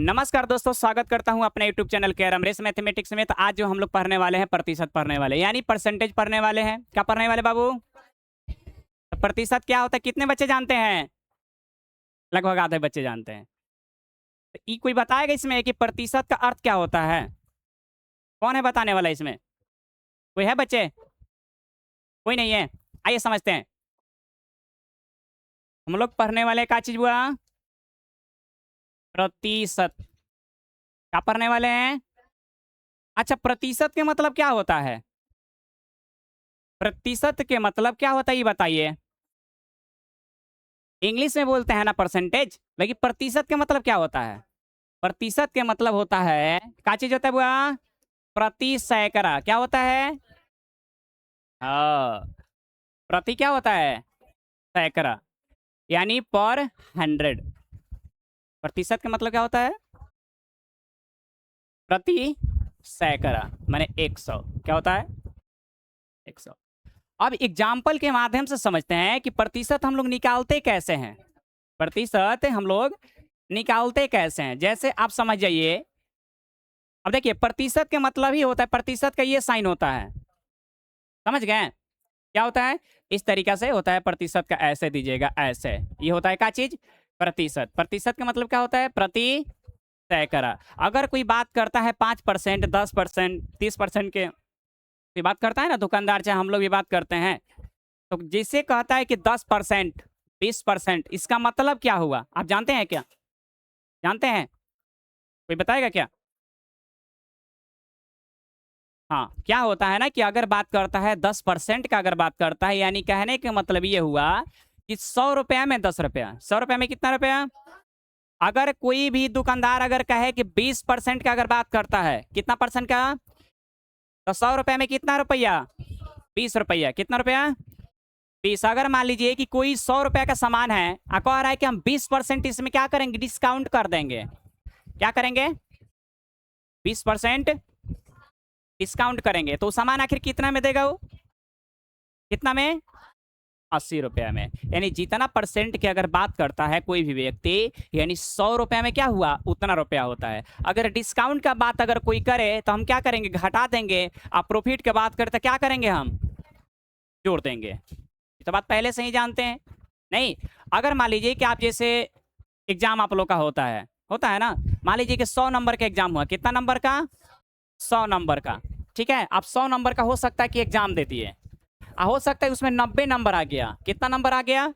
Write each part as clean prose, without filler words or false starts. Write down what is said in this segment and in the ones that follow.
नमस्कार दोस्तों, स्वागत करता हूं अपने YouTube चैनल के रमरेश मैथमेटिक्स में। तो आज जो हम लोग पढ़ने वाले हैं प्रतिशत पढ़ने वाले, यानी परसेंटेज पढ़ने वाले हैं। क्या पढ़ने वाले बाबू? तो प्रतिशत क्या होता है, कितने बच्चे जानते हैं? लगभग आधे बच्चे जानते हैं। तो ई कोई बताएगा इसमें कि प्रतिशत का अर्थ क्या होता है? कौन है बताने वाला इसमें? कोई है बच्चे? कोई नहीं है। आइए समझते हैं। हम लोग पढ़ने वाले क्या चीज हुआ? प्रतिशत। क्या पढ़ने वाले हैं? अच्छा, प्रतिशत के मतलब क्या होता है? प्रतिशत के मतलब क्या होता है ये बताइए। इंग्लिश में बोलते हैं ना परसेंटेज, लेकिन प्रतिशत के मतलब क्या होता है? प्रतिशत के मतलब होता है, क्या चीज होता है बुआ? प्रति सैकड़ा। क्या होता है? हाँ, प्रति क्या होता है? सैकड़ा, यानी पर 100। प्रतिशत का मतलब क्या होता है? प्रति सैकड़ा माने 100। क्या होता है? 100। अब एग्जाम्पल के माध्यम से समझते हैं कि प्रतिशत हम लोग निकालते कैसे हैं। प्रतिशत हम लोग निकालते कैसे हैं, जैसे आप समझ जाइए। अब देखिए, प्रतिशत के मतलब ही होता है, प्रतिशत का ये साइन होता है। समझ गए? क्या होता है? इस तरीका से होता है प्रतिशत का, ऐसे दीजिएगा, ऐसे। ये होता है क्या चीज? प्रतिशत। प्रतिशत का मतलब क्या होता है? प्रति सैकड़ा। अगर कोई बात करता है 5%, 10%, 30% के, कोई बात करता है ना, दुकानदार चाहे हम लोग भी बात करते हैं, तो जिसे कहता है कि 10%, 20%, इसका मतलब क्या हुआ आप जानते हैं क्या? जानते हैं? कोई बताएगा क्या? हाँ, क्या होता है ना कि अगर बात करता है 10% का, अगर बात करता है, यानी कहने का मतलब ये हुआ कि 100 रुपया में 10 रुपया। 100 रुपया में कितना रुपया? अगर कोई भी दुकानदार अगर कहे कि 20% का, अगर बात करता है कितना परसेंट का, तो 100 रुपया में कितना रुपया? 20 रुपया। कितना रुपया? 20। अगर मान लीजिए कि कोई 100 रुपया का सामान है, कह रहा है कि हम 20% इसमें क्या करेंगे, डिस्काउंट कर देंगे। क्या करेंगे? 20% डिस्काउंट करेंगे, तो सामान आखिर कितना में देगा वो? कितना में? 80 रुपया में। यानी जितना परसेंट की अगर बात करता है कोई भी व्यक्ति, यानी 100 रुपया में क्या हुआ, उतना रुपया होता है। अगर डिस्काउंट का बात अगर कोई करे तो हम क्या करेंगे, घटा देंगे। आप प्रॉफिट की बात करते क्या करेंगे, हम जोड़ देंगे। ये तो बात पहले से ही जानते हैं। नहीं, अगर मान लीजिए कि आप जैसे एग्जाम आप लोग का होता है ना, मान लीजिए कि 100 नंबर का एग्जाम हुआ। कितना नंबर का? 100 नंबर का। ठीक है, आप 100 नंबर का हो सकता है कि एग्जाम देती है, हो सकता है उसमें 90 नंबर आ गया। कितना नंबर आ गया?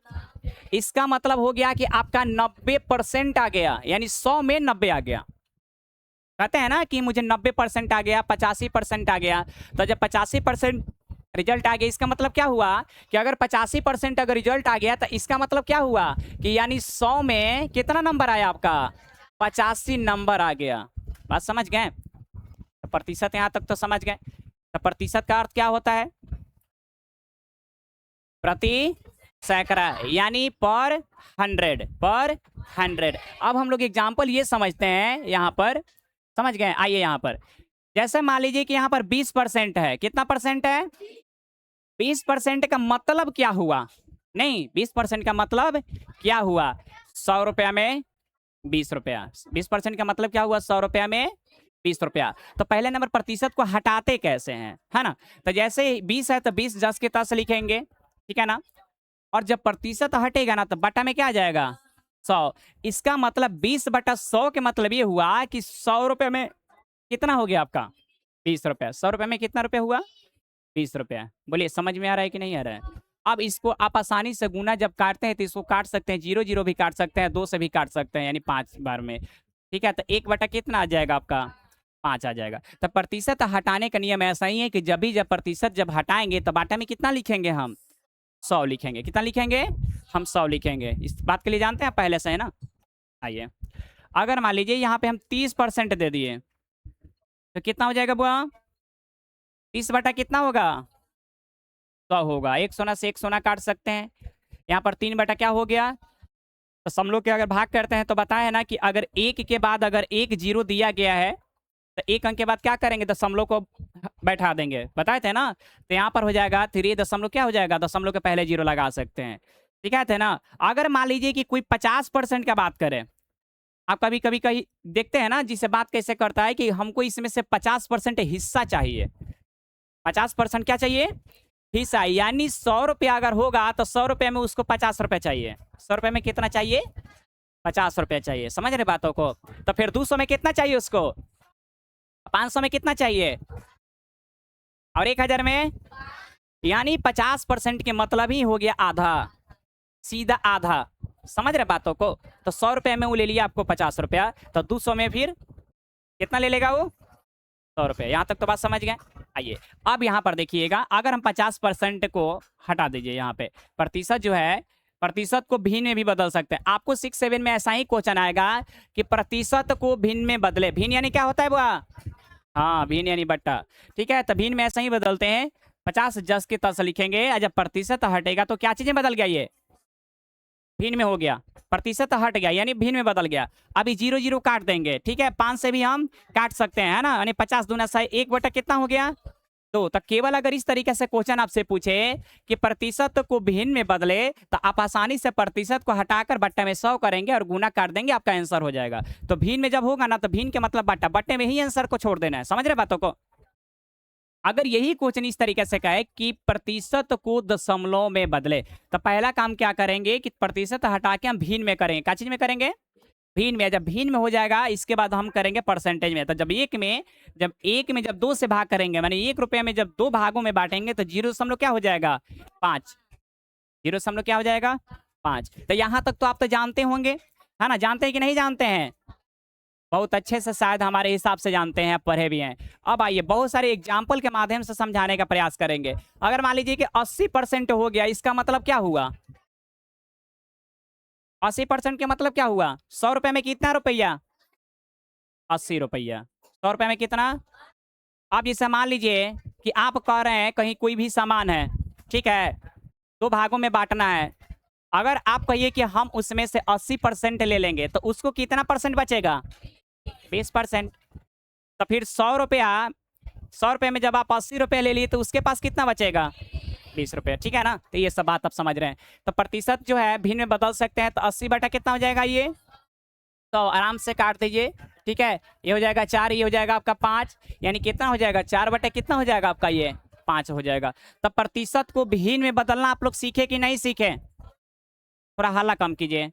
इसका मतलब हो गया कि आपका 90% आ गया, यानी 100 में 90 आ गया। कहते हैं ना कि मुझे 90% आ गया, 85% आ गया। तो जब 85% रिजल्ट आ गया, इसका मतलब क्या हुआ कि अगर 85% अगर रिजल्ट आ गया, तो इसका मतलब क्या हुआ कि यानी 100 में कितना नंबर आया आपका? 85 नंबर आ गया। बात समझ गए? तो प्रतिशत यहां तक तो समझ गए। तो प्रतिशत का अर्थ क्या होता है? प्रति सैकड़ा, यानी पर 100। पर 100। अब हम लोग एग्जाम्पल ये समझते हैं यहाँ पर। समझ गए? आइए यहाँ पर, जैसे मान लीजिए कि यहाँ पर 20% है। कितना परसेंट है? 20% का मतलब क्या हुआ? नहीं, 20% का मतलब क्या हुआ? 100 रुपया में 20 रुपया। 20% का मतलब क्या हुआ? 100 रुपया में 20 रुपया। तो पहले नंबर प्रतिशत को हटाते कैसे हैं, है ना? तो जैसे 20 है तो 20 10 के तरह से लिखेंगे, ठीक है ना? और जब प्रतिशत हटेगा ना, तो बटा में क्या आ जाएगा? 100। इसका मतलब 20/100 के मतलब ये हुआ कि 100 रुपये में कितना हो गया आपका? 20 रुपया। 100 रुपये में कितना रुपया हुआ? 20 रुपया। बोलिए, समझ में आ रहा है कि नहीं आ रहा है? अब इसको आप आसानी से गुना जब काटते हैं तो इसको काट सकते हैं, 0 0 भी काट सकते हैं, 2 से भी काट सकते हैं, यानी 5 बार में। ठीक है, तो 1 बटा कितना आ जाएगा आपका? 5 आ जाएगा। तो प्रतिशत हटाने का नियम ऐसा ही है कि जब प्रतिशत जब हटाएंगे तो बाटा में कितना लिखेंगे हम? 100 लिखेंगे। कितना लिखेंगे? हम 100 लिखेंगे। इस बात के लिए जानते हैं पहले से, है ना? आइए, अगर मान लीजिए यहाँ पे हम 30% दे दिए, तो कितना हो जाएगा बुआ? 30 बटा कितना होगा? 100 होगा। एक सोना से एक सोना काट सकते हैं। यहाँ पर 3 बटा क्या हो गया? तो सम लोग के अगर भाग करते हैं तो बताया है ना कि अगर एक के बाद अगर एक जीरो दिया गया है, तो एक अंक के बाद क्या करेंगे? दशमलव को बैठा देंगे, बताए थे ना? तो यहाँ पर हो जाएगा 3 दशमलव क्या हो जाएगा? दशमलव के पहले जीरो लगा सकते हैं। ठीक है थे ना? अगर मान लीजिए कि कोई 50% का बात करे, आप कभी कभी कहीं देखते हैं ना, जिससे बात कैसे करता है कि हमको इसमें से 50% हिस्सा चाहिए। 50% क्या चाहिए? हिस्सा। यानी 100 रुपया अगर होगा तो 100 रुपये में उसको 50 रुपये चाहिए। 100 रुपये में कितना चाहिए? 50 रुपये चाहिए। समझ रहे बातों को? तो फिर 200 में कितना चाहिए उसको? 500 में कितना चाहिए? और 1000 में? यानी 50% के मतलब ही हो गया आधा, सीधा आधा। समझ रहे बातों को? तो 100 रुपये में वो ले लिया आपको 50 रुपया, तो 200 में फिर कितना ले लेगा वो? 100 रुपये। यहाँ तक तो बात समझ गए। आइए अब यहाँ पर देखिएगा, अगर हम 50% को हटा दीजिए, यहाँ पे प्रतिशत जो है, प्रतिशत को भिन्न में भी बदल सकते हैं। आपको 6-7 में ऐसा ही क्वेश्चन आएगा कि प्रतिशत को भिन्न में बदले। भिन्न यानी क्या होता है बुआ? हाँ, भिन्न यानी बट्टा। ठीक है, तो भिन्न में ऐसा ही बदलते हैं। 50 जस के तस लिखेंगे, और जब प्रतिशत हटेगा तो क्या चीजें बदल गया? ये भिन्न में हो गया, प्रतिशत हट गया यानी भिन्न में बदल गया। अभी 0 0 काट देंगे। ठीक है, 5 से भी हम काट सकते हैं, है ना? यानी 50 दूना 100, 1/, कितना हो गया? 2। तो केवल अगर इस तरीके से क्वेश्चन आपसे पूछे कि प्रतिशत को भिन्न में बदले, तो आप आसानी से प्रतिशत को हटाकर बट्टे में 100 करेंगे और गुना कर देंगे, आपका आंसर हो जाएगा। तो भिन्न में जब होगा ना, तो भिन्न के मतलब बट्टा, बट्टे में ही आंसर को छोड़ देना है। समझ रहे बातों को? अगर यही क्वेश्चन इस तरीके से कहे कि प्रतिशत को दशमलव में बदले, तो पहला काम क्या करेंगे कि प्रतिशत हटा के हम भिन्न में करेंगे। क्या चीज में करेंगे? भिन्न में। जब भिन्न में हो जाएगा, इसके बाद हम करेंगे परसेंटेज में। तो जब एक में जब 2 से भाग करेंगे, माने 1 रुपये में जब 2 भागों में बांटेंगे, तो 0 क्या हो जाएगा? 5। 0 क्या हो जाएगा? 5। तो यहाँ तक तो आप तो जानते होंगे, है ना? जानते हैं कि नहीं जानते हैं? बहुत अच्छे से शायद हमारे हिसाब से जानते हैं, पढ़े भी हैं। अब आइए बहुत सारे एग्जाम्पल के माध्यम से समझाने का प्रयास करेंगे। अगर मान लीजिए कि 80% हो गया, इसका मतलब क्या हुआ? 80% के मतलब क्या हुआ? 100 रुपये में कितना रुपया? 80 रुपया। 100 रुपये में कितना? अब जैसे मान लीजिए कि आप कह रहे हैं कहीं कोई भी सामान है, ठीक है, 2 भागों में बांटना है। अगर आप कहिए कि हम उसमें से 80% ले लेंगे, तो उसको कितना परसेंट बचेगा? 20%। तो फिर 100 रुपये में जब आप 80 रुपये ले लिए, तो उसके पास कितना बचेगा? 20 रुपये। ठीक है ना? तो ये सब बात आप समझ रहे हैं। तो प्रतिशत जो है भिन्न में बदल सकते हैं। तो 80 कितना हो जाएगा ये? तो आराम से काट दीजिए। ठीक है, ये हो जाएगा 4, ये हो जाएगा आपका 5, यानी कितना हो जाएगा? 4 कितना हो जाएगा आपका? ये 5 हो जाएगा। तो प्रतिशत को भिन्न में बदलना आप लोग सीखे कि नहीं सीखे? थोड़ा हल्ला कम कीजिए,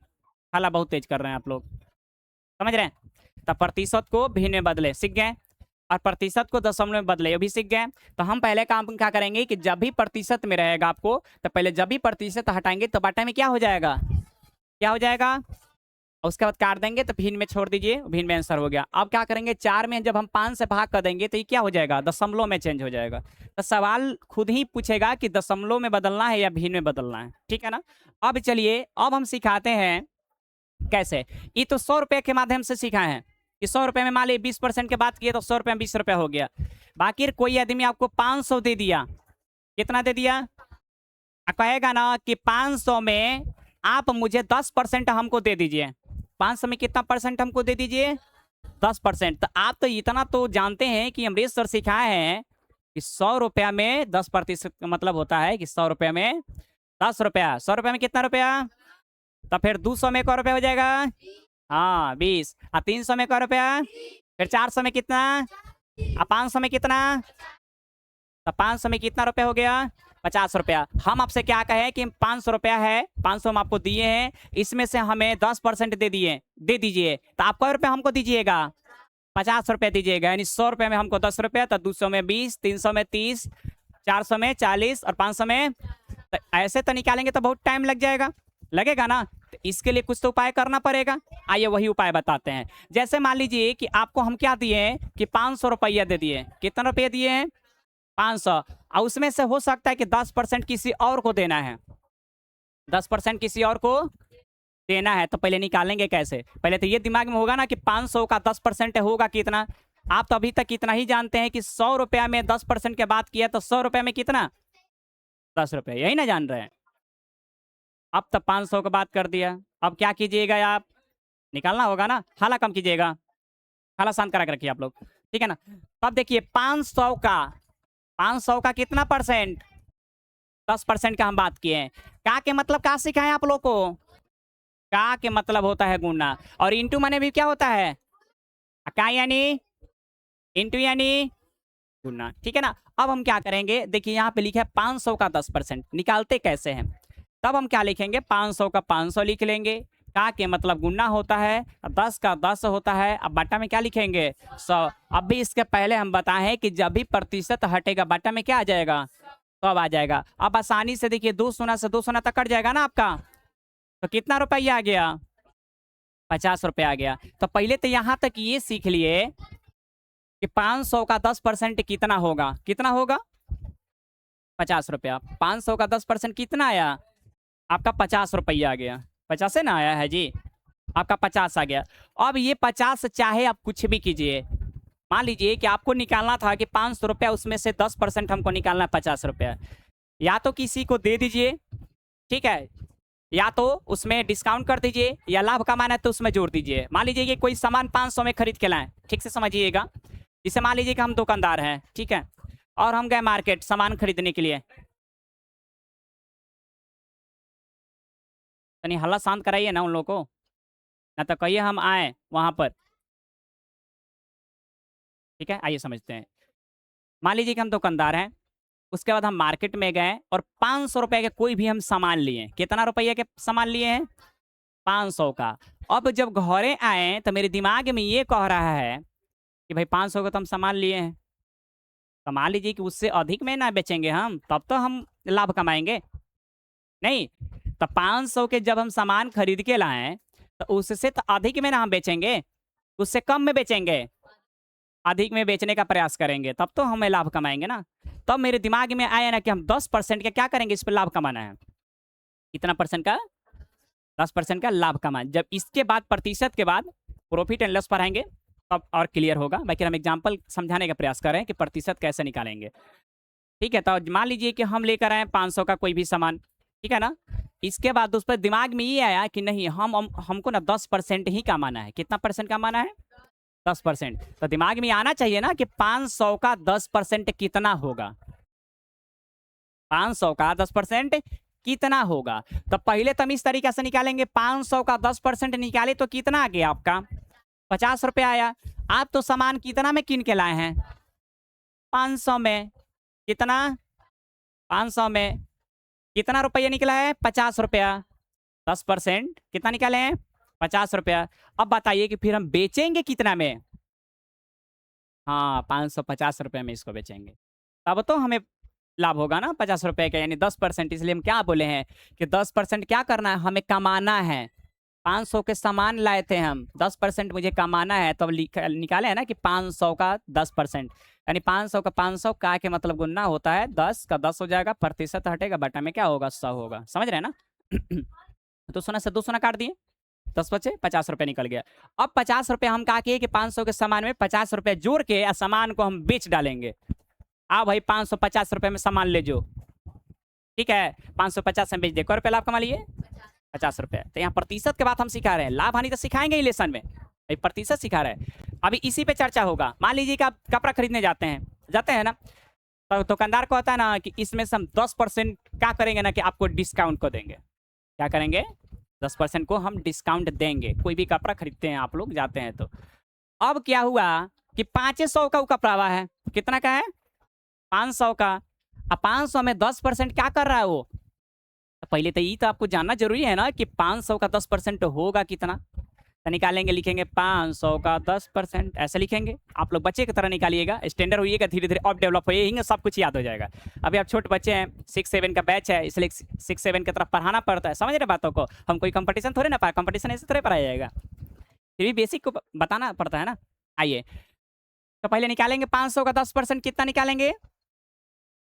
हल्ला बहुत तेज कर रहे हैं आप लोग। समझ रहे हैं? तो प्रतिशत को भिन्न में बदले सीख गए, और प्रतिशत को दशमलव में बदले ये भी सीख गए। तो हम पहले काम क्या करेंगे कि जब भी प्रतिशत में रहेगा आपको, तो पहले जब भी प्रतिशत हटाएंगे तो बट्टे में क्या हो जाएगा? क्या हो जाएगा? उसके बाद काट देंगे, तो भिन्न में छोड़ दीजिए, भिन्न में आंसर हो गया। अब क्या करेंगे? 4 में जब हम 5 से भाग कर देंगे, तो ये क्या हो जाएगा? दशमलव में चेंज हो जाएगा। तो सवाल खुद ही पूछेगा कि दशमलव में बदलना है या भिन्न में बदलना है। ठीक है ना? अब चलिए, अब हम सिखाते हैं कैसे। ये तो 100 रुपये के माध्यम से सिखाए हैं कि 100 रुपये में मान लीजिए 20% की बात किए, तो 100 रुपये में 20 रुपया हो गया। बाकी कोई आदमी आपको 500 दे दिया, कितना दे दिया? कहेगा ना कि 500 में आप मुझे 10% हमको दे दीजिए। 500 में कितना परसेंट हमको दे दीजिए? 10%। तो आप तो इतना तो जानते हैं कि अमरीश सर सिखाए हैं कि 100 रुपया में 10% का मतलब होता है कि 100 रुपया में 10 रुपया। 100 रुपया में कितना रुपया? तो फिर 200 में कौ रुपया हो जाएगा? हाँ, 20। और 300 में कौ रुपया? फिर 400 में कितना? और 500 में कितना? तो 500 में कितना रुपया हो गया? 50 रुपया। हम आपसे क्या कहें कि 500 रुपया है, 500 हम आपको दिए हैं, इसमें से हमें 10% दे दीजिए। तो आप कौ रुपया हमको दीजिएगा? 50 रुपया दीजिएगा। यानी 100 रुपये में हमको 10 रुपया, तो 200 में 20, 300 में 30, 400 में 40 और 500 में। तो ऐसे तो निकालेंगे तो बहुत टाइम लग जाएगा, लगेगा ना? तो इसके लिए कुछ तो उपाय करना पड़ेगा। आइए वही उपाय बताते हैं। जैसे मान लीजिए कि आपको हम क्या दिए कि 500 रुपया दे दिए। कितना रुपये दिए हैं? 500। और उसमें से हो सकता है कि 10% किसी और को देना है, 10% किसी और को देना है। तो पहले निकालेंगे कैसे? पहले तो ये दिमाग में होगा ना कि 500 का 10% होगा कितना। आप तो अभी तक इतना ही जानते हैं कि 100 रुपया में 10% की बात किया, तो 100 रुपये में कितना? 10 रुपये, यही ना जान रहे हैं? अब तब 500 का बात कर दिया। अब क्या कीजिएगा आप? निकालना होगा ना। हाला कम कीजिएगा, हाला शांत करा के रखिए आप लोग, ठीक है ना? अब देखिए 500 का कितना परसेंट? 10% का हम बात किए हैं। क्या के मतलब क्या सिखाएं आप लोग को? का के मतलब होता है गुना, और इंटू माने भी क्या होता है, का यानी इंटू यानी गुना, ठीक है ना। अब हम क्या करेंगे, देखिए यहाँ पे लिखा है 500 का 10%, निकालते कैसे हैं, तब हम क्या लिखेंगे, 500 का 500 लिख लेंगे, का के मतलब गुना होता है, 10 का 10 होता है, अब बटा में क्या लिखेंगे 100। अब भी इसके पहले हम बताएं कि जब भी प्रतिशत हटेगा बटा में क्या आ जाएगा, तो अब आ जाएगा। अब आसानी से देखिए 2 शून्य से 2 शून्य तक कट जाएगा ना आपका, तो कितना रुपया आ गया, 50 रुपया आ गया। तो पहले तो यहाँ तक ये सीख लिए कि 500 का 10% कितना होगा, कितना होगा 50 रुपया। 500 का 10% कितना आया आपका, 50 रुपया आ गया, 50 से ना आया है जी, आपका 50 आ गया। अब ये 50 चाहे आप कुछ भी कीजिए, मान लीजिए कि आपको निकालना था कि 500 रुपया, उसमें से 10% हमको निकालना है 50 रुपया, या तो किसी को दे दीजिए, ठीक है, या तो उसमें डिस्काउंट कर दीजिए, या लाभ कमाना है तो उसमें जोड़ दीजिए। मान लीजिए कि कोई सामान 500 में खरीद के लाएं, ठीक से समझिएगा, जैसे मान लीजिए कि हम दुकानदार हैं, ठीक है, और हम गए मार्केट सामान खरीदने के लिए, तनी हल्ला शांत कराइए ना उन लोगों को, ना तो कहिए हम आए वहां पर, ठीक है, आइए समझते हैं। मान लीजिए कि हम दुकानदार हैं, उसके बाद हम मार्केट में गए और 500 रुपए के कोई भी हम सामान लिए, कितना रुपये के सामान लिए हैं, 500 का। अब जब घरे आए तो मेरे दिमाग में ये कह रहा है कि भाई 500 का तो हम सामान लिए हैं, तो मान लीजिए कि उससे अधिक में ना बेचेंगे हम, तब तो हम लाभ कमाएंगे नहीं। तो 500 के जब हम सामान खरीद के लाएं तो उससे तो अधिक में ना हम बेचेंगे, उससे कम में बेचेंगे, अधिक में बेचने का प्रयास करेंगे, तब तो हमें लाभ कमाएंगे ना। तब मेरे दिमाग में आया ना कि हम 10% का क्या करेंगे, इस पर लाभ कमाना है, कितना परसेंट का, 10% का लाभ कमाए। जब इसके बाद प्रतिशत के बाद प्रॉफिट एंड लॉस पढ़ाएंगे तब और क्लियर होगा। बाकी हम एग्जाम्पल समझाने का प्रयास करें कि प्रतिशत कैसे निकालेंगे, ठीक है। तो मान लीजिए कि हम लेकर आए 500 का कोई भी सामान, ठीक है ना, इसके बाद उस पर दिमाग में ये आया कि नहीं हमको ना 10% ही कमाना है, कितना परसेंट कमाना है, 10%। तो दिमाग में आना चाहिए ना कि 500 का 10% कितना होगा, 500 का 10% कितना होगा। तो पहले तो हम इस तरीके से निकालेंगे, 500 का 10% निकाले तो कितना आ गया आपका, 50 रुपया आया। आप तो सामान कितना में किन के लाए हैं, 500 में, कितना 500 में कितना रुपया निकला है, 50 रुपया, 10% कितना निकाले हैं, 50 रुपया। अब बताइए कि फिर हम बेचेंगे कितना में, हाँ 550 रुपये में इसको बेचेंगे, तब तो हमें लाभ होगा ना 50 रुपए का, यानी 10%। इसलिए हम क्या बोले हैं कि 10% क्या करना है, हमें कमाना है। 500 के सामान लाए थे हम, 10% मुझे कमाना है, तो निकाले है ना कि 500 का 10%, यानी 500 का 500 का के मतलब गुना होता है, 10 का 10 हो जाएगा, प्रतिशत हटेगा, बटा में क्या होगा 100 होगा, समझ रहे हैं ना। तो सोना से 2 सोना काट दिए, 10 बचे 50 रुपये निकल गया। अब 50 रुपये हम कहा कि 500 के सामान में 50 रुपये जोड़ के सामान को हम बेच डालेंगे। आ भाई 550 रुपये में सामान ले जो, ठीक है, 550 में बेच दे, कै रुपये लाभ कमा लिए, 50 रुपये। तो यहाँ प्रतिशत के बात हम सिखा रहे हैं, लाभ हानि तो सिखाएंगे ही लेसन में, प्रतिशत सिखा रहे हैं। अभी इसी पे चर्चा होगा। मान लीजिए कि आप कपड़ा खरीदने जाते हैं ना, तो दुकानदार को होता है ना कि इसमें से हम 10% क्या करेंगे ना कि आपको डिस्काउंट को देंगे, क्या करेंगे, 10% को हम डिस्काउंट देंगे। कोई भी कपड़ा खरीदते हैं आप लोग जाते हैं तो, अब क्या हुआ कि 500 का वो कपड़ा हुआ है, कितना का है, 500 का। अब 500 में 10% क्या कर रहा है वो, पहले तो ये तो आपको जानना जरूरी है ना कि 500 का 10% होगा कितना। तो निकालेंगे, लिखेंगे 500 का 10%, ऐसे लिखेंगे। आप लोग बच्चे की तरह निकालिएगा, स्टैंडर्ड होइएगा, धीरे धीरे अब डेवलप होइएगा, सब कुछ याद हो जाएगा। अभी आप छोटे बच्चे हैं, 6-7 का बैच है, इसलिए 6-7 की तरफ पढ़ाना पड़ता है, समझ रहे बातों को। हम कोई कंपटीशन थोड़े ना पाए, कंपटीशन ऐसे थोड़े पढ़ाया जाएगा, फिर भी बेसिक को बताना पड़ता है ना। आइए तो पहले निकालेंगे 500 का 10% कितना निकालेंगे,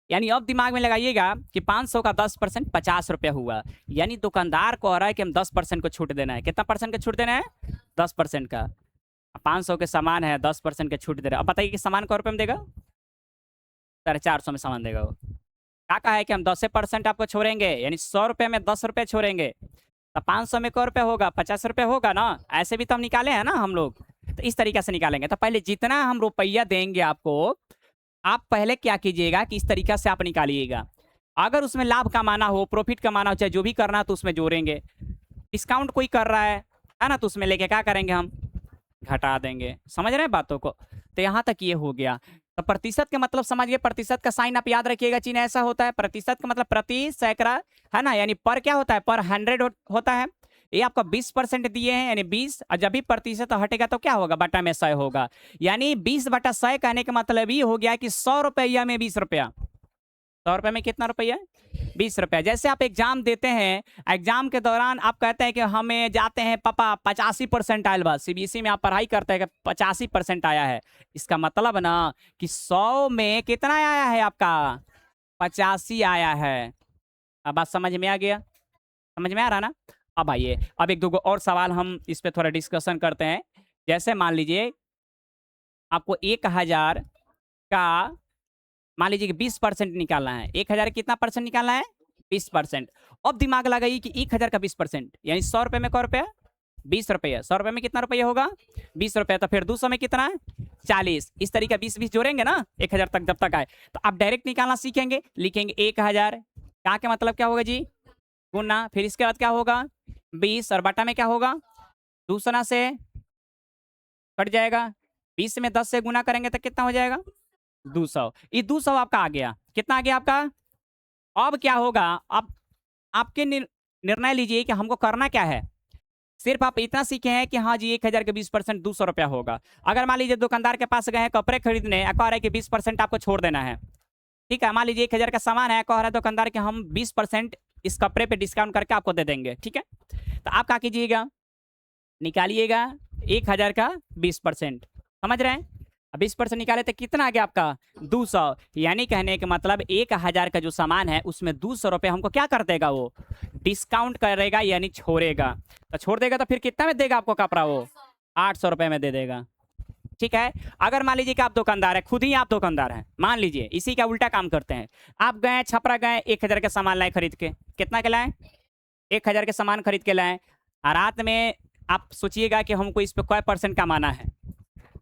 यानी अब दिमाग में लगाइएगा कि 500 का 10% 50 रुपया हुआ, यानी दुकानदार को आ रहा है कि हम 10% को छूट देना है। कितना परसेंट का छूट देना है, 10% का। 500 के सामान है, 10% का छूट दे रहा है। अब बताइए कि सामान कै रुपये में देगा, 450 में सामान देगा। वो क्या कहा है कि हम 10% आपको छोड़ेंगे, यानी 100 रुपये में 10 रुपये छोड़ेंगे, तो 500 में कै रुपये होगा, 50 रुपये होगा ना। ऐसे भी तो हम निकाले हैं ना हम लोग, तो इस तरीके से निकालेंगे। तो पहले जितना हम रुपया देंगे आपको, आप पहले क्या कीजिएगा कि इस तरीका से आप निकालिएगा। अगर उसमें लाभ कमाना हो, प्रॉफिट कमाना हो, चाहे जो भी करना हो, तो उसमें जोड़ेंगे। डिस्काउंट कोई कर रहा है ना, तो उसमें लेके क्या करेंगे हम, घटा देंगे। समझ रहे हैं बातों को? तो यहाँ तक ये हो गया। तो प्रतिशत के मतलब समझ गए, प्रतिशत का साइन आप याद रखिएगा, चिन्ह ऐसा होता है। प्रतिशत का मतलब प्रति, सैकड़ा, है ना, यानी पर क्या होता है, पर 100 होता है। ये आपका 20% दिए हैं, यानी 20, और जब भी प्रतिशत हटेगा तो क्या होगा, बटा में 100 होगा। यानी 20/100 कहने का मतलब ये हो गया कि 100 रुपया में 20 रुपया। 100 रुपये में कितना रुपया, 20 रुपया। जैसे आप एग्जाम देते हैं, एग्जाम के दौरान आप कहते हैं कि हमें जाते हैं पापा 85% आयल बा, सीबीएसई में आप पढ़ाई करते हैं कि 85% आया है, इसका मतलब ना कि 100 में कितना आया है आपका, 85 आया है। अब बात समझ में आ गया, समझ में आ रहा ना? अब आइए, अब एक दो और सवाल हम इस पे थोड़ा डिस्कशन करते हैं। जैसे मान लीजिए आपको 1000 का, मान लीजिए कि 20% निकालना है। 1000 कितना परसेंट निकालना है, 20%। अब दिमाग लगाइए कि 1000 का 20% यानी 100 रुपये में क रुपया, 20 रुपये। 100 रुपये में कितना रुपया होगा, 20 रुपये। तो फिर 200 में कितना है, 40। इस तरीके 20-20 जोड़ेंगे ना 1000 तक, जब तक आए तो आप डायरेक्ट निकालना सीखेंगे। लिखेंगे 1000 का के मतलब क्या होगा जी, गुना, फिर इसके बाद क्या होगा 20, और बटा में क्या होगा 200 से कट जाएगा। 20 में 10 से गुना करेंगे तो कितना हो जाएगा 200। ये 200 आपका आ गया, कितना आ गया आपका। अब क्या होगा, अब आपके निर्णय लीजिए कि हमको करना क्या है। सिर्फ आप इतना सीखे हैं कि हाँ जी 1000 के 20% 200 रुपया होगा। अगर मान लीजिए दुकानदार के पास गए हैं कपड़े खरीदने, कह रहे हैं कि 20% आपको छोड़ देना है, ठीक है। मान लीजिए 1000 का सामान है, कह रहा है दुकानदार कि हम 20% इस कपड़े पे डिस्काउंट करके आपको दे देंगे, ठीक है। तो आप क्या कीजिएगा, निकालिएगा 1000 का 20%, समझ रहे हैं। 20% निकाले तो कितना आ गया आपका 200। यानी कहने के मतलब 1000 का जो सामान है उसमें 200 रुपये हमको क्या कर देगा, वो डिस्काउंट करेगा, यानी छोड़ेगा। तो छोड़ देगा तो फिर कितना में देगा आपको कपड़ा, वो 800 रुपये में दे देगा, ठीक है। अगर मान लीजिए कि आप दुकानदार है, खुद ही आप दुकानदार हैं, मान लीजिए इसी का उल्टा काम करते हैं। आप गए छपरा गए, 1000 का सामान लाए खरीद के, कितना के लाए 1000 के सामान खरीद के लाए। रात में आप सोचिएगा कि हमको इस पे कोई % कमाना है।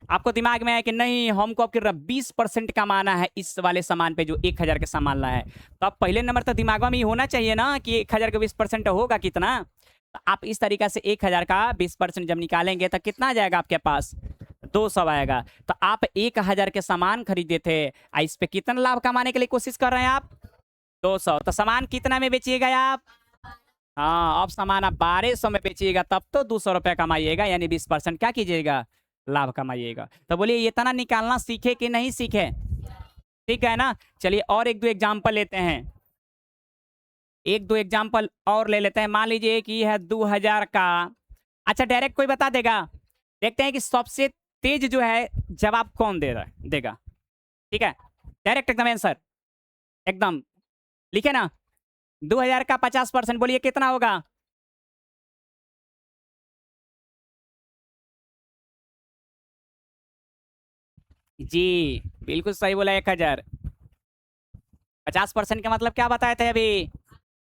आपको दिमाग में है कि नहीं हमको अब 20% कमाना है इस वाले सामान पे जो 1000 के सामान लाया है। तो अब पहले नंबर तो दिमाग में ही होना चाहिए ना कि 1000 का 20% होगा कितना। तो आप इस तरीका से 1000 का 20% जब निकालेंगे तो कितना आ जाएगा आपके पास, 200 आएगा। तो आप 1000 के सामान खरीदे थे, इस पे कितना लाभ कमाने के लिए कोशिश कर रहे हैं आप, 200। तो सामान कितना में बेचिएगा आप, हाँ अब सामान आप 1200 में बेचिएगा, तब तो 200 रुपया कमाइएगा, यानी 20% क्या कीजिएगा, लाभ कमाइएगा। तो बोलिए ये तना निकालना सीखे कि नहीं सीखे, ठीक है ना। चलिए और एक दो एग्जाम्पल लेते हैं, एक दो एग्जाम्पल और ले लेते हैं। मान लीजिए कि है 2000 का, अच्छा डायरेक्ट कोई बता देगा, देखते हैं कि सबसे तेज जो है जवाब कौन दे रहा है, देगा, ठीक है। डायरेक्ट एकदम आंसर, एकदम लिखे ना। 2000 का 50% बोलिए कितना होगा, जी बिल्कुल सही बोला, 1000। 50% का मतलब क्या बताए थे अभी,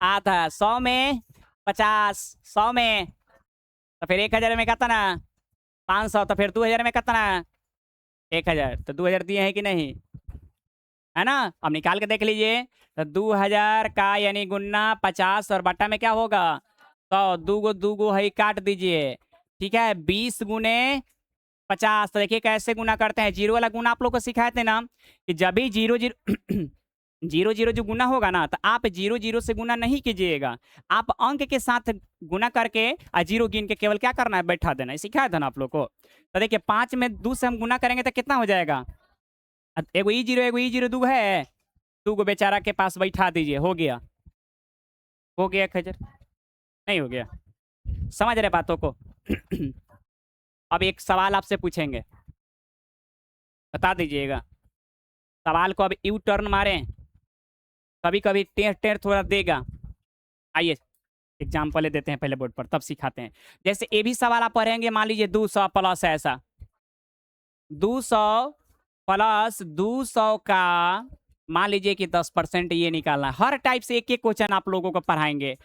आधा। 100 में 50, 100 में, तो फिर 1000 में कितना, 500, तो फिर 2000 में कितना, 1000। तो 2000 दिए हैं कि नहीं, है ना। अब निकाल के देख लीजिए। तो 2000 का यानी गुन्ना 50 और बट्टा में क्या होगा, तो दूगो दूगो है काट दीजिए, ठीक है। 20 गुने 50। तो देखिए कैसे गुना करते हैं, जीरो वाला गुना आप लोग को सिखाए थे ना, कि जब भी 0 0 जीरो जीरो जो गुना होगा ना, तो आप 0 0 से गुना नहीं कीजिएगा, आप अंक के साथ गुना करके और 0 गिन के केवल क्या करना है, बैठा देना है, सिखाया था ना आप लोग को। तो देखिए 5 में 2 से हम गुना करेंगे तो कितना हो जाएगा, एगो ई 0 2 है, 2 गो बेचारा के पास बैठा दीजिए, हो गया, हो गया 1000, नहीं हो गया। समझ रहे बातों को। अब एक सवाल आपसे पूछेंगे, बता दीजिएगा। सवाल को अब यू टर्न मारें, कभी कभी टेढ़ टेढ़ थोड़ा देगा। आइए एग्जाम्पल ले देते हैं पहले बोर्ड पर, तब सिखाते हैं। जैसे ये भी सवाल आप पढ़ेंगे, मान लीजिए 200 प्लस ऐसा, 200 प्लस 200 का मान लीजिए कि 10% ये निकालना है। हर टाइप से एक एक क्वेश्चन आप लोगों को पढ़ाएंगे,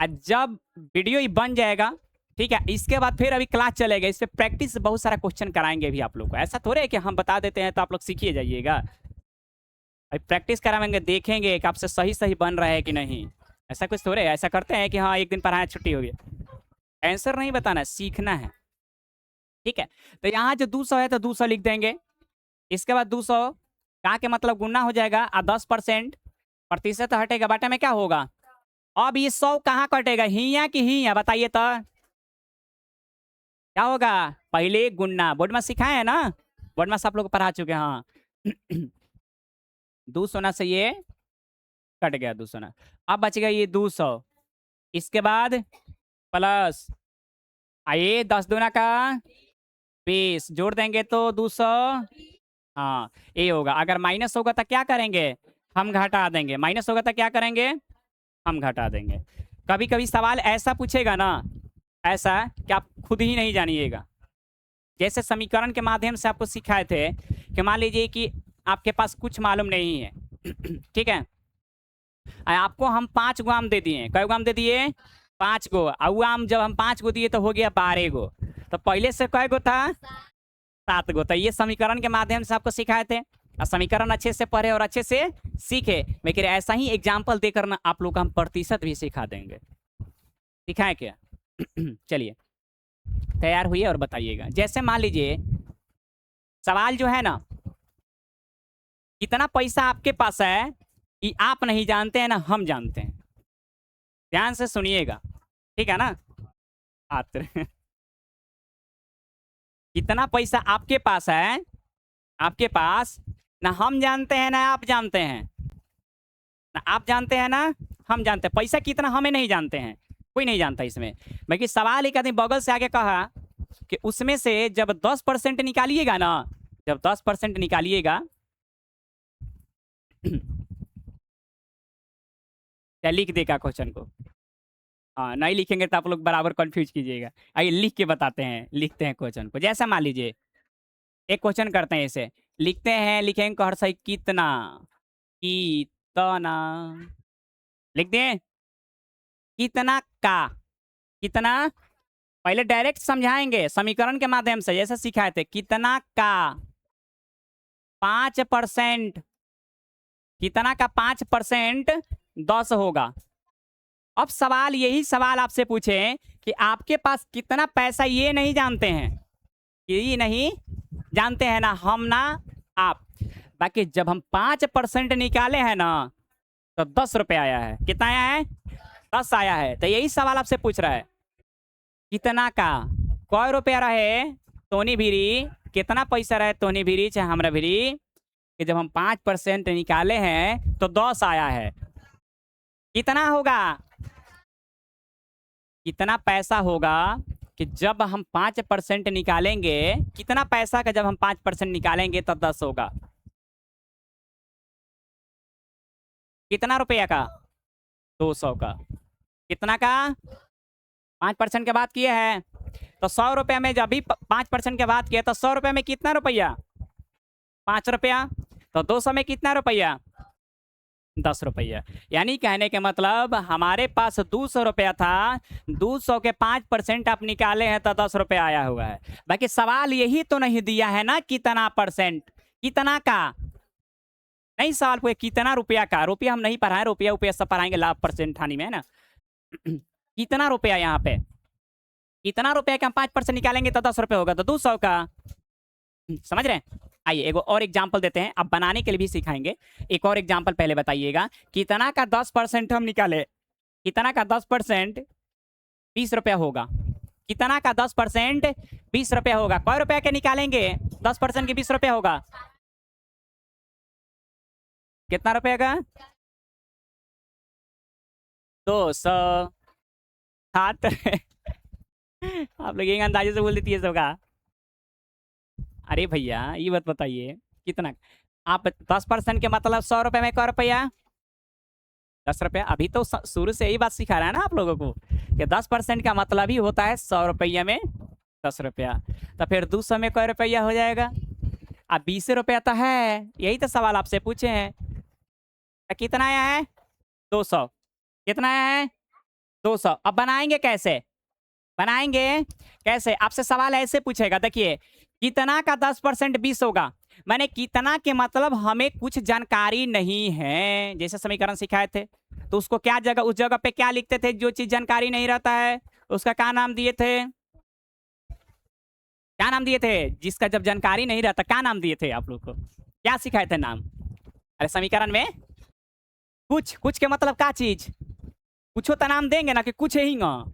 और जब वीडियो ही बन जाएगा, ठीक है, इसके बाद फिर अभी क्लास चलेगा, इस पे प्रैक्टिस बहुत सारा क्वेश्चन कराएंगे भी आप लोग को। ऐसा थोड़े है कि हम बता देते हैं तो आप लोग सीखिए जाइएगा, अभी प्रैक्टिस कराएंगे, देखेंगे कि आपसे सही सही बन रहा है कि नहीं। ऐसा कुछ थोड़े, ऐसा करते हैं कि हाँ एक दिन पढ़ाया छुट्टी हो गई। आंसर नहीं बताना, सीखना है। ठीक है, तो यहाँ जो 200 है तो 200 लिख देंगे। इसके बाद 200 का के मतलब गुना हो जाएगा, 10% प्रतिशत हटेगा, बाटे में क्या होगा। अब ये 100 कहाँ कटेगा, हिया कि हिया, बताइए तो क्या होगा। पहले गुना बोर्ड में सिखाए है ना, बोर्ड में सब लोग पढ़ा चुके हैं। हाँ 200 से ये कट गया 200, अब बच गया ये 200। इसके बाद प्लस आइए 10 दूना का 20 जोड़ देंगे तो 200। हाँ ये होगा। अगर माइनस होगा तो क्या करेंगे, हम घटा देंगे। माइनस होगा तो क्या करेंगे, हम घटा देंगे। कभी कभी सवाल ऐसा पूछेगा ना, ऐसा कि आप खुद ही नहीं जानिएगा। जैसे समीकरण के माध्यम से आपको सिखाए थे कि मान लीजिए कि आपके पास कुछ मालूम नहीं है ठीक है, आपको हम 5 गो आम दे दिए। कै गो आम दे दिए, 5 गो। और आम जब हम 5 गो दिए तो हो गया 12 गो। तो पहले से कै गो था, 7 गो। तो ये समीकरण के माध्यम से आपको सिखाए थे, और समीकरण अच्छे से पढ़े और अच्छे से सीखे। लेकिन ऐसा ही एग्जाम्पल देकर ना आप लोग को हम प्रतिशत भी सिखा देंगे। सिखाए क्या चलिए तैयार हुई और बताइएगा। जैसे मान लीजिए सवाल जो है ना, कितना पैसा आपके पास है कि आप नहीं जानते हैं ना हम जानते हैं। ध्यान से सुनिएगा, ठीक है ना। छात्र कितना पैसा आपके पास है, आपके पास ना हम जानते हैं ना आप जानते हैं, ना आप जानते हैं ना हम जानते हैं। पैसा कितना हमें नहीं जानते हैं, कोई नहीं जानता इसमें। बाकी सवाल एक आदमी बगल से आगे कहा कि उसमें से जब 10% निकालिएगा ना, जब 10% निकालिएगा क्या लिख देगा क्वेश्चन को। हाँ नहीं लिखेंगे तो आप लोग बराबर कंफ्यूज कीजिएगा। आइए लिख के बताते हैं, लिखते हैं क्वेश्चन को। जैसा मान लीजिए एक क्वेश्चन करते हैं, इसे लिखते हैं, लिखेंगे कहर सही कितना, कितना लिख दें, कितना का, कितना। पहले डायरेक्ट समझाएंगे समीकरण के माध्यम से, जैसे सिखाए थे। कितना का 5%, कितना का 5% 10 होगा। अब सवाल यही सवाल आपसे पूछे कि आपके पास कितना पैसा, ये नहीं जानते हैं, ये नहीं जानते हैं ना हम ना आप। बाकी जब हम 5% निकाले हैं ना तो 10 रुपये आया है। कितना आया है, 10 आया है। तो यही सवाल आपसे पूछ रहा है, कितना का कै रुपया रहे तोनी भीरी, कितना पैसा रहे तोनी भीरी चाहे हमरा भीरी, कि जब हम 5% निकाले हैं तो 10 आया है। कितना होगा, कितना पैसा होगा कि जब हम 5% निकालेंगे, कितना पैसा का जब हम 5% निकालेंगे तो 10 होगा। कितना रुपया का, 200 का। कितना का 5% के बात किए हैं तो 100 रुपया में, जब भी 5% के बात किया तो 100 रुपया में कितना रुपया, 5 रुपया। तो 200 में कितना रुपया, 10 रुपया। यानी कहने के मतलब हमारे पास 200 रुपया था, 200 के 5% आप निकाले हैं तो 10 रुपया आया हुआ है। बाकी सवाल यही तो नहीं दिया है ना कितना परसेंट, कितना का नहीं सवाल पूछे, कितना रुपया का। रुपया हम नहीं पढ़ाए, रुपया रुपया सब पढ़ाएंगे लाभ परसेंट ठानी में है ना कितना रुपया, यहाँ पे कितना रुपया का हम 5% निकालेंगे तो 10 रुपये होगा, तो 200 का। समझ रहे हैं। आइए एक और एग्जाम्पल देते हैं, अब बनाने के लिए भी सिखाएंगे। एक और एग्जाम्पल पहले बताइएगा। कितना का 10% हम निकाले, कितना का 10% 20 रुपया होगा। कितना का 10% 20 रुपया होगा। कै रुपया के निकालेंगे 10% के 20 रुपया होगा, कितना रुपया का, 200। छात्र आप लोग एक अंदाजे से बोल देती है सबका। अरे भैया ये बात बताइए, कितना आप 10% के मतलब 100 रुपये में कै रुपया, 10 रुपया। अभी तो शुरू से यही बात सिखा रहा है ना आप लोगों को कि 10% का मतलब ही होता है 100 रुपया में 10 रुपया। तो फिर 200 में कै रुपया हो जाएगा, अब 20 रुपया तो है। यही तो सवाल आपसे पूछे हैं। तो कितना आया है, 200। कितना आया है, 200। अब बनाएंगे कैसे, बनाएंगे कैसे, आपसे सवाल ऐसे पूछेगा। देखिए कितना का 10% 20 होगा, मैंने कितना के मतलब हमें कुछ जानकारी नहीं है। जैसे समीकरण सिखाए थे तो उसको क्या जगह, उस जगह पे क्या लिखते थे, जो चीज जानकारी नहीं रहता है उसका क्या नाम दिए थे? क्या नाम दिए थे? जिसका जब जानकारी नहीं रहता क्या नाम दिए थे आप लोग को? क्या सिखाए थे नाम? अरे समीकरण में कुछ कुछ के मतलब क्या चीज? कुछो तो नाम देंगे ना कि कुछ ही ना,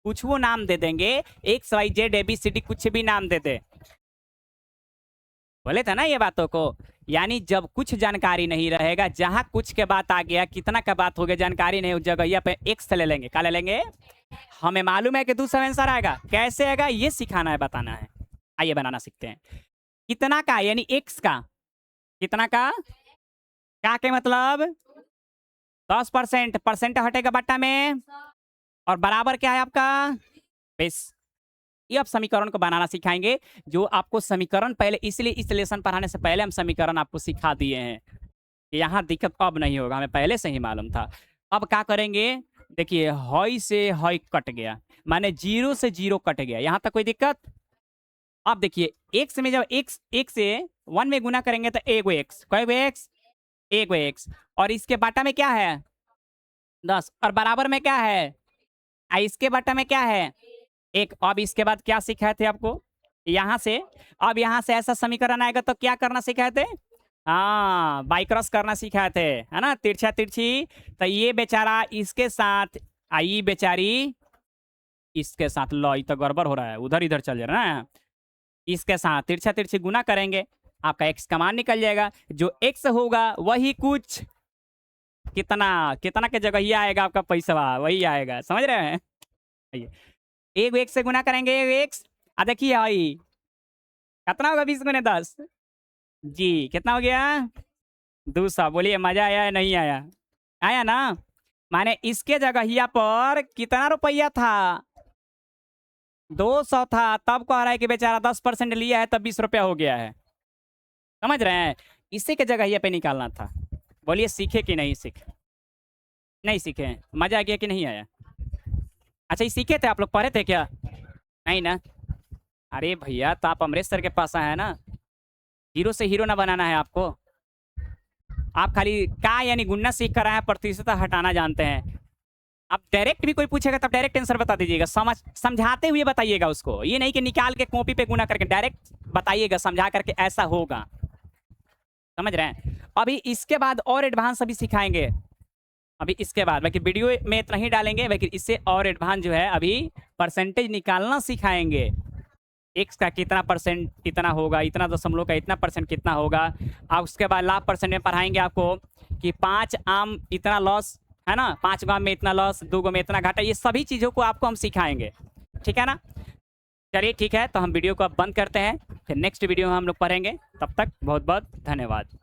कुछ वो नाम दे देंगे, X Y Z A B C D कुछ भी नाम दे दे, बोले थे ना ये बातों को। यानी जब कुछ जानकारी नहीं रहेगा, जहां कुछ के बात आ गया, कितना का बात हो गया, जानकारी नहीं, उस जगह पे एक्स ले लेंगे। क्या ले लेंगे? हमें मालूम है कि दूसरा आंसर आएगा, कैसे आएगा ये सिखाना है, बताना है। आइए बनाना सीखते हैं। कितना का यानी एक्स का, कितना का, क्या के मतलब 10%, परसेंट हटेगा बट्टा में, और बराबर क्या है आपका 20। ये अब समीकरण को बनाना सिखाएंगे, जो आपको समीकरण पहले, इसलिए इस लेसन पढ़ाने से पहले हम समीकरण आपको सिखा दिए हैं, यहाँ दिक्कत अब नहीं होगा, हमें पहले से ही मालूम था। अब क्या करेंगे, देखिए हॉई से हॉई कट गया, माने 0 से 0 कट गया, यहाँ तक कोई दिक्कत? अब देखिए एक्स में जब एक्स एक से 1 में गुना करेंगे तो एक एक्स, कोई एक्स, एक एक्स, और इसके बाटा में क्या है 10, और बराबर में क्या है, इसके बाटा में क्या है एक। अब इसके बाद क्या सिखाए थे आपको यहाँ से, अब यहाँ से ऐसा समीकरण आएगा तो क्या करना सिखाए थे? हाँ, बाई क्रॉस करना सिखाए थे, है ना, तिरछा तिरछी। तो ये बेचारा इसके साथ, आई बेचारी इसके साथ, लो ये तो गड़बड़ हो रहा है, उधर इधर चल जा रहा है ना, इसके साथ तिरछा तिरछी गुना करेंगे, आपका एक्स का मान निकल जाएगा, जो एक्स होगा वही कुछ, कितना, कितना के जगह ही आएगा आपका पैसा, वही आएगा, समझ रहे हैं? एक एक्स से गुना करेंगे, एक एक्स, देखिए आई कितना होगा 20 गुने 10 जी, कितना हो गया 200। बोलिए मजा आया है नहीं आया? आया ना। माने इसके जगह पर कितना रुपया था 200 था, तब कह रहा है कि बेचारा 10% लिया है तब 20 रुपया हो गया है, समझ रहे हैं? इसी के जगह पे निकालना था। बोलिए सीखे कि नहीं सीखे? नहीं सीखे, मजा आ गया कि नहीं आया? अच्छा ये सीखे थे आप लोग, पढ़े थे क्या? नहीं ना। अरे भैया तो आप अमरेश सर के पास आए हैं ना, हीरो से हीरो ना बनाना है आपको। आप खाली का यानी गुन्ना सीख कर आए हैं, प्रतिशत हटाना जानते हैं। आप डायरेक्ट भी कोई पूछेगा तब डायरेक्ट आंसर बता दीजिएगा, समझाते हुए बताइएगा उसको, ये नहीं कि निकाल के कॉपी पे गुना करके, डायरेक्ट बताइएगा समझा करके ऐसा होगा, समझ रहे हैं? अभी इसके बाद और एडवांस अभी सिखाएंगे, अभी इसके बाद बाकी वीडियो में इतना ही डालेंगे, बाकी इससे और एडवांस जो है अभी परसेंटेज निकालना सिखाएंगे, एक्स का कितना परसेंट कितना होगा, इतना दशमलव का इतना परसेंट कितना होगा। अब उसके बाद लाभ परसेंट में पढ़ाएंगे आपको कि 5 आम इतना लॉस है ना, 5 आम में इतना लॉस, 2 गो में इतना घाटा, ये सभी चीज़ों को आपको हम सिखाएंगे, ठीक है ना? चलिए ठीक है, तो हम वीडियो को अब बंद करते हैं, फिर नेक्स्ट वीडियो में हम लोग पढ़ेंगे, तब तक बहुत बहुत धन्यवाद।